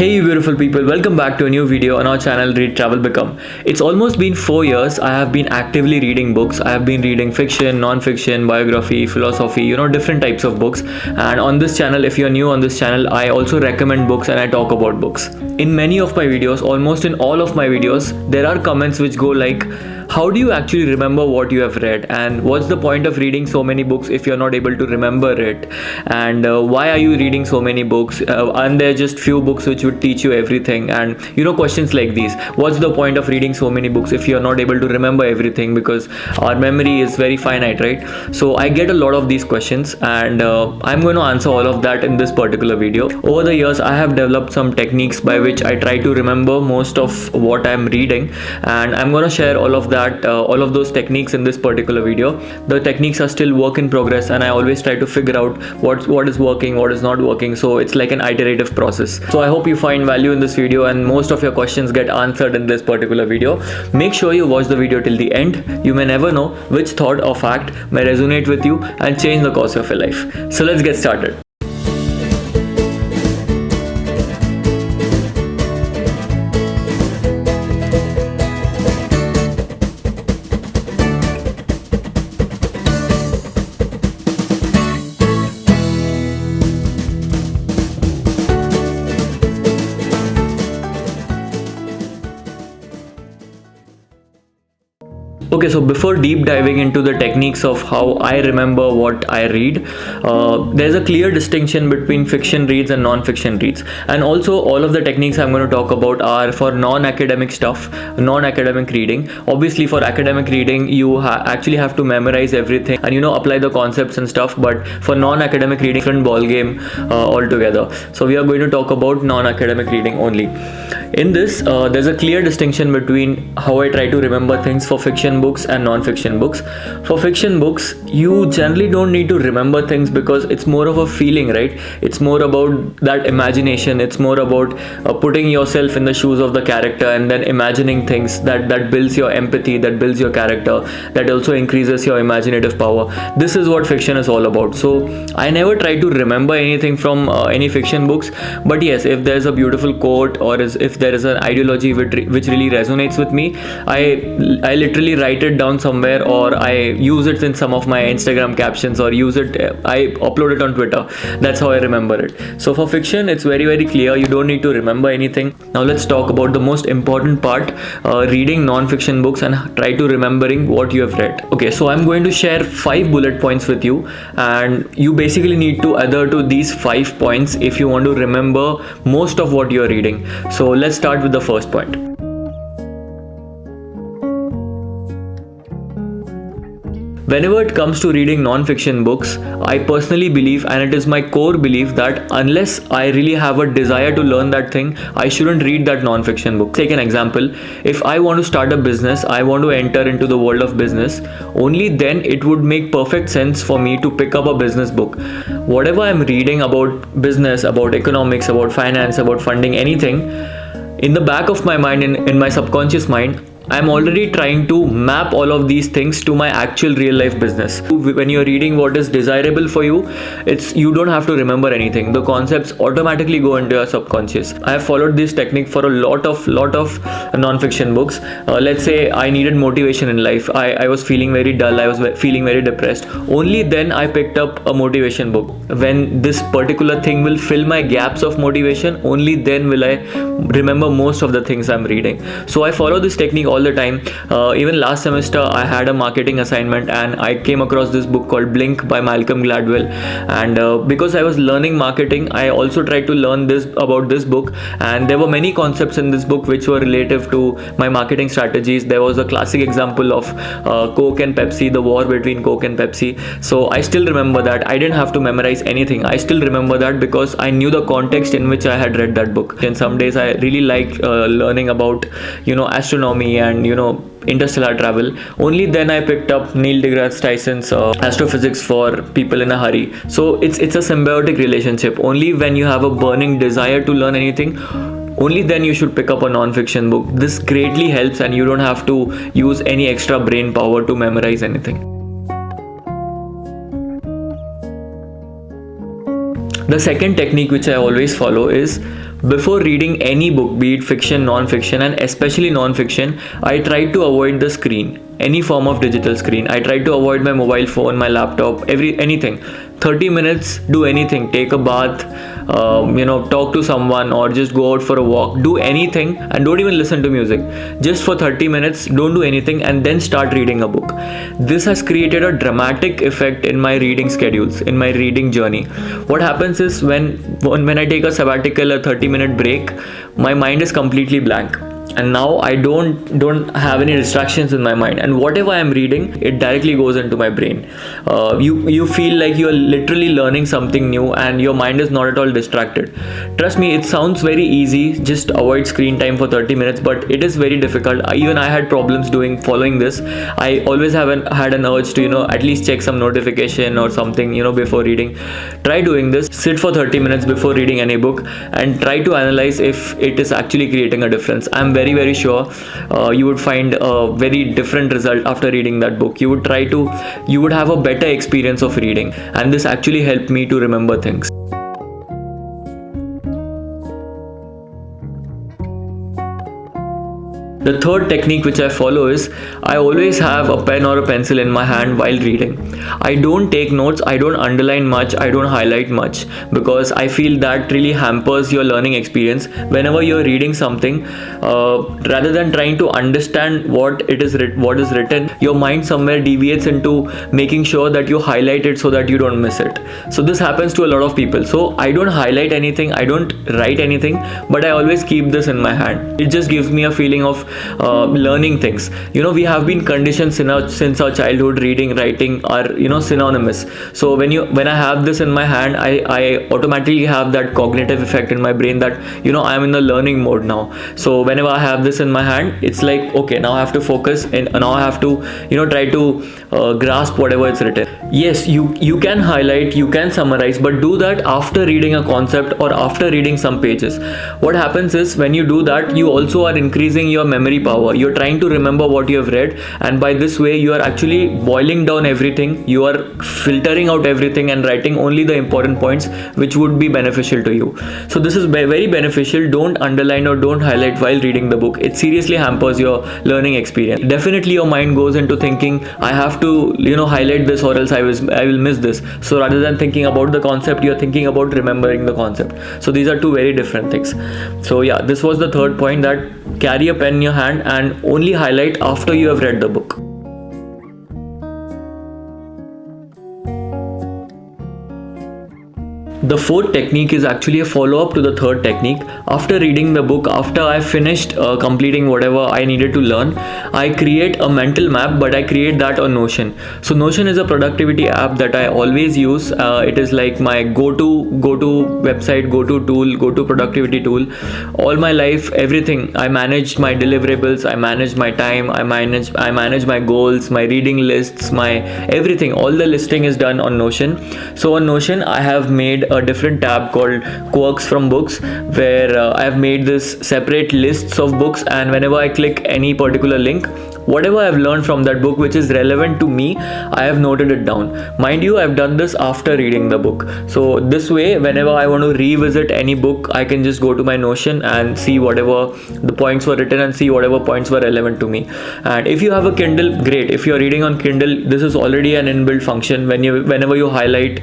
Hey you beautiful people, welcome back to a new video on our channel Read Travel Become. It's almost been 4 years I have been actively reading books. I have been reading fiction, non-fiction, biography, philosophy, different types of books. And on this channel, if you're new on this channel, I also recommend books and I talk about books. In many of my videos, almost in all of my videos, there are comments which go like, how do you actually remember what you have read, and what's the point of reading so many books if you're not able to remember it, and why are you reading so many books, and there are just few books which would teach you everything, and questions like these. What's the point of reading so many books if you're not able to remember everything, because our memory is very finite, right? So I get a lot of these questions, and I'm going to answer all of that in this particular video. Over the years I have developed some techniques by which I try to remember most of what I'm reading, and I'm going to share all of those techniques in this particular video. The techniques are still work in progress, and I always try to figure out what is working, what is not working, so it's like an iterative process. So I hope you find value in this video and most of your questions get answered in this particular video. Make sure you watch the video till the end. You may never know which thought or fact may resonate with you and change the course of your life. So let's get started. Okay, so before deep diving into the techniques of how I remember what I read, there's a clear distinction between fiction reads and non-fiction reads. And also all of the techniques I'm going to talk about are for non-academic stuff, non-academic reading. Obviously for academic reading, you actually have to memorize everything and apply the concepts and stuff. But for non-academic reading, different ball game altogether. So we are going to talk about non-academic reading only. In this, there's a clear distinction between how I try to remember things for fiction books and non-fiction books. For fiction books, you generally don't need to remember things because it's more of a feeling, right? It's more about that imagination. It's more about putting yourself in the shoes of the character and then imagining things that builds your empathy, that builds your character, that also increases your imaginative power. This is what fiction is all about. So I never try to remember anything from any fiction books, but yes, if there's a beautiful quote or if there is an ideology which really resonates with me, I literally write it down somewhere, or I use it in some of my Instagram captions, or I upload it on Twitter. That's how I remember it. So for fiction, it's very, very clear. You don't need to remember anything. Now let's talk about the most important part, reading non-fiction books and try to remembering what you have read. Okay, so I'm going to share 5 bullet points with you, and you basically need to adhere to these 5 points if you want to remember most of what you're reading. So let's start with the first point. Whenever it comes to reading non-fiction books, I personally believe, and it is my core belief, that unless I really have a desire to learn that thing, I shouldn't read that non-fiction book. Take an example. If I want to start a business, I want to enter into the world of business, only then it would make perfect sense for me to pick up a business book. Whatever I'm reading about business, about economics, about finance, about funding, anything, in the back of my mind, in my subconscious mind, I'm already trying to map all of these things to my actual real life business. When you're reading what is desirable for you, you don't have to remember anything. The concepts automatically go into your subconscious. I have followed this technique for a lot of non-fiction books. Let's say I needed motivation in life. I was feeling very dull. I was feeling very depressed. Only then I picked up a motivation book. When this particular thing will fill my gaps of motivation, only then will I remember most of the things I'm reading. So I follow this technique all the time. Even last semester I had a marketing assignment and I came across this book called Blink by Malcolm Gladwell, and because I was learning marketing, I also tried to learn about this book, and there were many concepts in this book which were relative to my marketing strategies. There was a classic example of Coke and Pepsi, the war between Coke and Pepsi. So I still remember that. I didn't have to memorize anything. I still remember that because I knew the context in which I had read that book. And some days I really liked learning about astronomy and interstellar travel. Only then I picked up Neil deGrasse Tyson's Astrophysics for People in a Hurry. So it's a symbiotic relationship. Only when you have a burning desire to learn anything, only then you should pick up a non-fiction book. This greatly helps, and you don't have to use any extra brain power to memorize anything. The second technique which I always follow is Before reading any book, be it fiction, non-fiction, and especially non-fiction, I try to avoid the screen, any form of digital screen. I try to avoid my mobile phone, my laptop, anything. 30 minutes, do anything, take a bath, talk to someone, or just go out for a walk. Do anything and don't even listen to music. Just for 30 minutes, don't do anything, and then start reading a book. This has created a dramatic effect in my reading schedules, in my reading journey. What happens is when I take a sabbatical, a 30-minute break, my mind is completely blank, and now I don't have any distractions in my mind, and whatever I am reading, it directly goes into my brain. You feel like you are literally learning something new, and your mind is not at all distracted. Trust me, it sounds very easy, just avoid screen time for 30 minutes, but it is very difficult. Even I had problems following this. I always had an urge to at least check some notification or something before reading. Try doing this. Sit for 30 minutes before reading any book and try to analyze if it is actually creating a difference. I'm very sure you would find a very different result after reading that book. You would have a better experience of reading, and this actually helped me to remember things. The third technique which I follow is I always have a pen or a pencil in my hand while reading. I don't take notes, I don't underline much, I don't highlight much, because I feel that really hampers your learning experience. Whenever you're reading something, rather than trying to understand what is written, your mind somewhere deviates into making sure that you highlight it so that you don't miss it. So this happens to a lot of people. So I don't highlight anything, I don't write anything, but I always keep this in my hand. It just gives me a feeling of learning things. We have been conditioned since our childhood. Reading, writing are synonymous. So when I have this in my hand, I automatically have that cognitive effect in my brain that I am in the learning mode now. So whenever I have this in my hand, it's like, okay, now I have to focus, and now I have to try to grasp whatever it's written. Yes, you can highlight, you can summarize, but do that after reading a concept or after reading some pages. What happens is, when you do that, you also are increasing your memory power. You're trying to remember what you have read, and by this way you are actually boiling down everything. You are filtering out everything and writing only the important points which would be beneficial to you. So this is very beneficial. Don't underline or don't highlight while reading the book. It seriously hampers your learning experience. Definitely your mind goes into thinking, I have to highlight this or else I will miss this. So rather than thinking about the concept, you are thinking about remembering the concept. So these are two very different things. So yeah, this was the third point, that carry a pen in your hand and only highlight after you have read the book. The fourth technique is actually a follow-up to the third technique. After reading the book, after I finished completing whatever I needed to learn, I create a mental map, but I create that on Notion. So Notion is a productivity app that I always use. It is like my go-to website, go-to tool, go-to productivity tool. All my life, everything. I manage my deliverables, I manage my time, I manage my goals, my reading lists, my everything. All the listing is done on Notion. So on Notion, I have made a different tab called Quirks from Books, where I have made this separate lists of books, and whenever I click any particular link, whatever I've learned from that book which is relevant to me, I have noted it down. Mind you, I've done this after reading the book. So this way, whenever I want to revisit any book, I can just go to my Notion and see whatever the points were written and see whatever points were relevant to me. And if you have a Kindle, great. If you're reading on Kindle, this is already an inbuilt function. Whenever you highlight,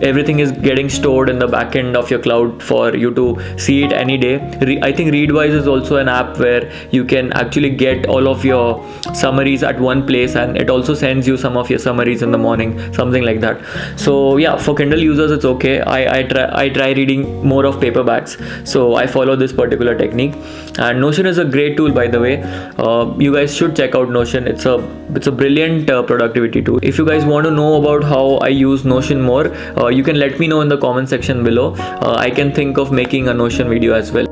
everything is getting stored in the back end of your cloud for you to see it any day. I think Readwise is also an app where you can actually get all of your summaries at one place, and it also sends you some of your summaries in the morning, something like that. So yeah, for Kindle users it's okay. I try reading more of paperbacks, so I follow this particular technique. And Notion is a great tool, by the way. You guys should check out Notion. It's a brilliant productivity tool. If you guys want to know about how I use Notion more, you can let me know in the comment section below. I can think of making a Notion video as well.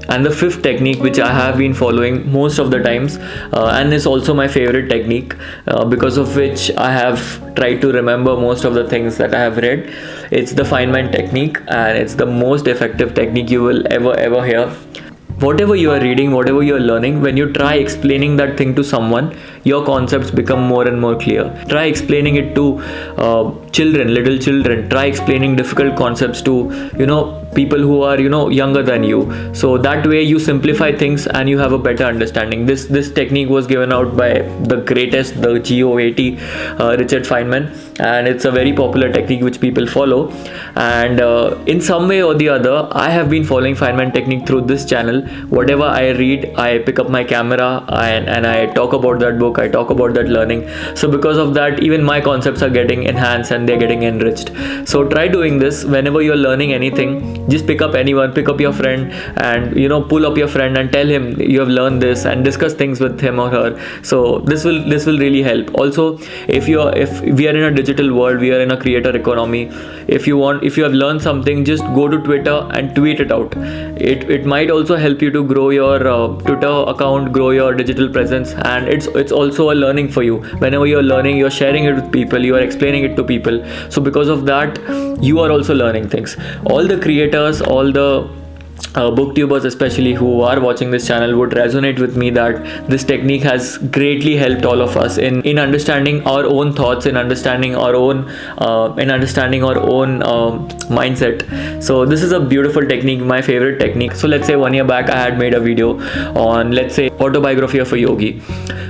And the fifth technique, which I have been following most of the times, and is also my favorite technique, because of which I have tried to remember most of the things that I have read. It's the Feynman technique, and it's the most effective technique you will ever hear. Whatever you are reading, whatever you are learning, when you try explaining that thing to someone, your concepts become more and more clear. Try explaining it to children, little children. Try explaining difficult concepts to people who are younger than you, so that way you simplify things and you have a better understanding. This technique was given out by the greatest, the GOAT, Richard Feynman, and it's a very popular technique which people follow. And in some way or the other, I have been following Feynman technique through this channel. Whatever I read, I pick up my camera and I talk about that book, I talk about that learning. So because of that, even my concepts are getting enhanced and they're getting enriched. So try doing this whenever you're learning anything. Just pick up anyone, pick up your friend, and pull up your friend and tell him you have learned this, and discuss things with him or her. So this will really help. Also, if we are in a digital world, we are in a creator economy. If you have learned something, just go to Twitter and tweet it out. It might also help you to grow your Twitter account, grow your digital presence, and it's also a learning for you. Whenever you're learning, you're sharing it with people, you are explaining it to people. So because of that, you are also learning things. All the creators, all the booktubers especially who are watching this channel would resonate with me that this technique has greatly helped all of us in understanding our own thoughts, in understanding our own mindset. So this is a beautiful technique, my favorite technique. So let's say 1 year back I had made a video on, let's say, autobiography of a yogi.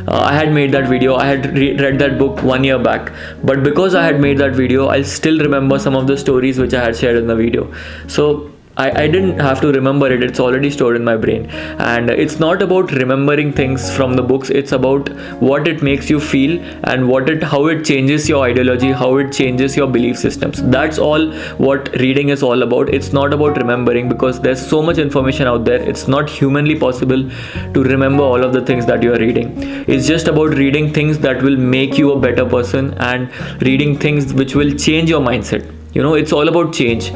I had made that video, I had read that book 1 year back, but because I had made that video, I still remember some of the stories which I had shared in the video. So I didn't have to remember it, it's already stored in my brain. And it's not about remembering things from the books, it's about what it makes you feel and how it changes your ideology, how it changes your belief systems. That's all what reading is all about. It's not about remembering, because there's so much information out there, it's not humanly possible to remember all of the things that you are reading. It's just about reading things that will make you a better person and reading things which will change your mindset. It's all about change.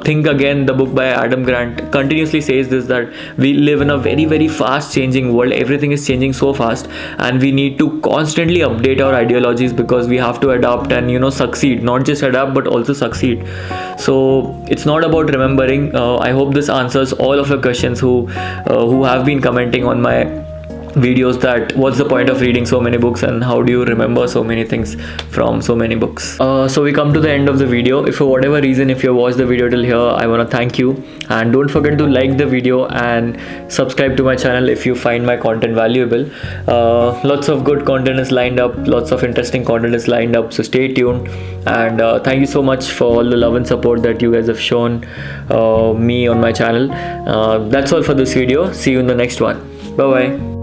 Think Again, the book by Adam Grant continuously says this, that we live in a very, very fast changing world. Everything is changing so fast, and we need to constantly update our ideologies, because we have to adapt and succeed. Not just adapt, but also succeed. So it's not about remembering. I hope this answers all of your questions who have been commenting on my videos, that what's the point of reading so many books and how do you remember so many things from so many books. So we come to the end of the video. If for whatever reason, if you watched the video till here, I want to thank you, and don't forget to like the video and subscribe to my channel if you find my content valuable. Lots of good content is lined up, lots of interesting content is lined up, so stay tuned. And thank you so much for all the love and support that you guys have shown me on my channel. That's all for this video. See you in the next one. Bye bye.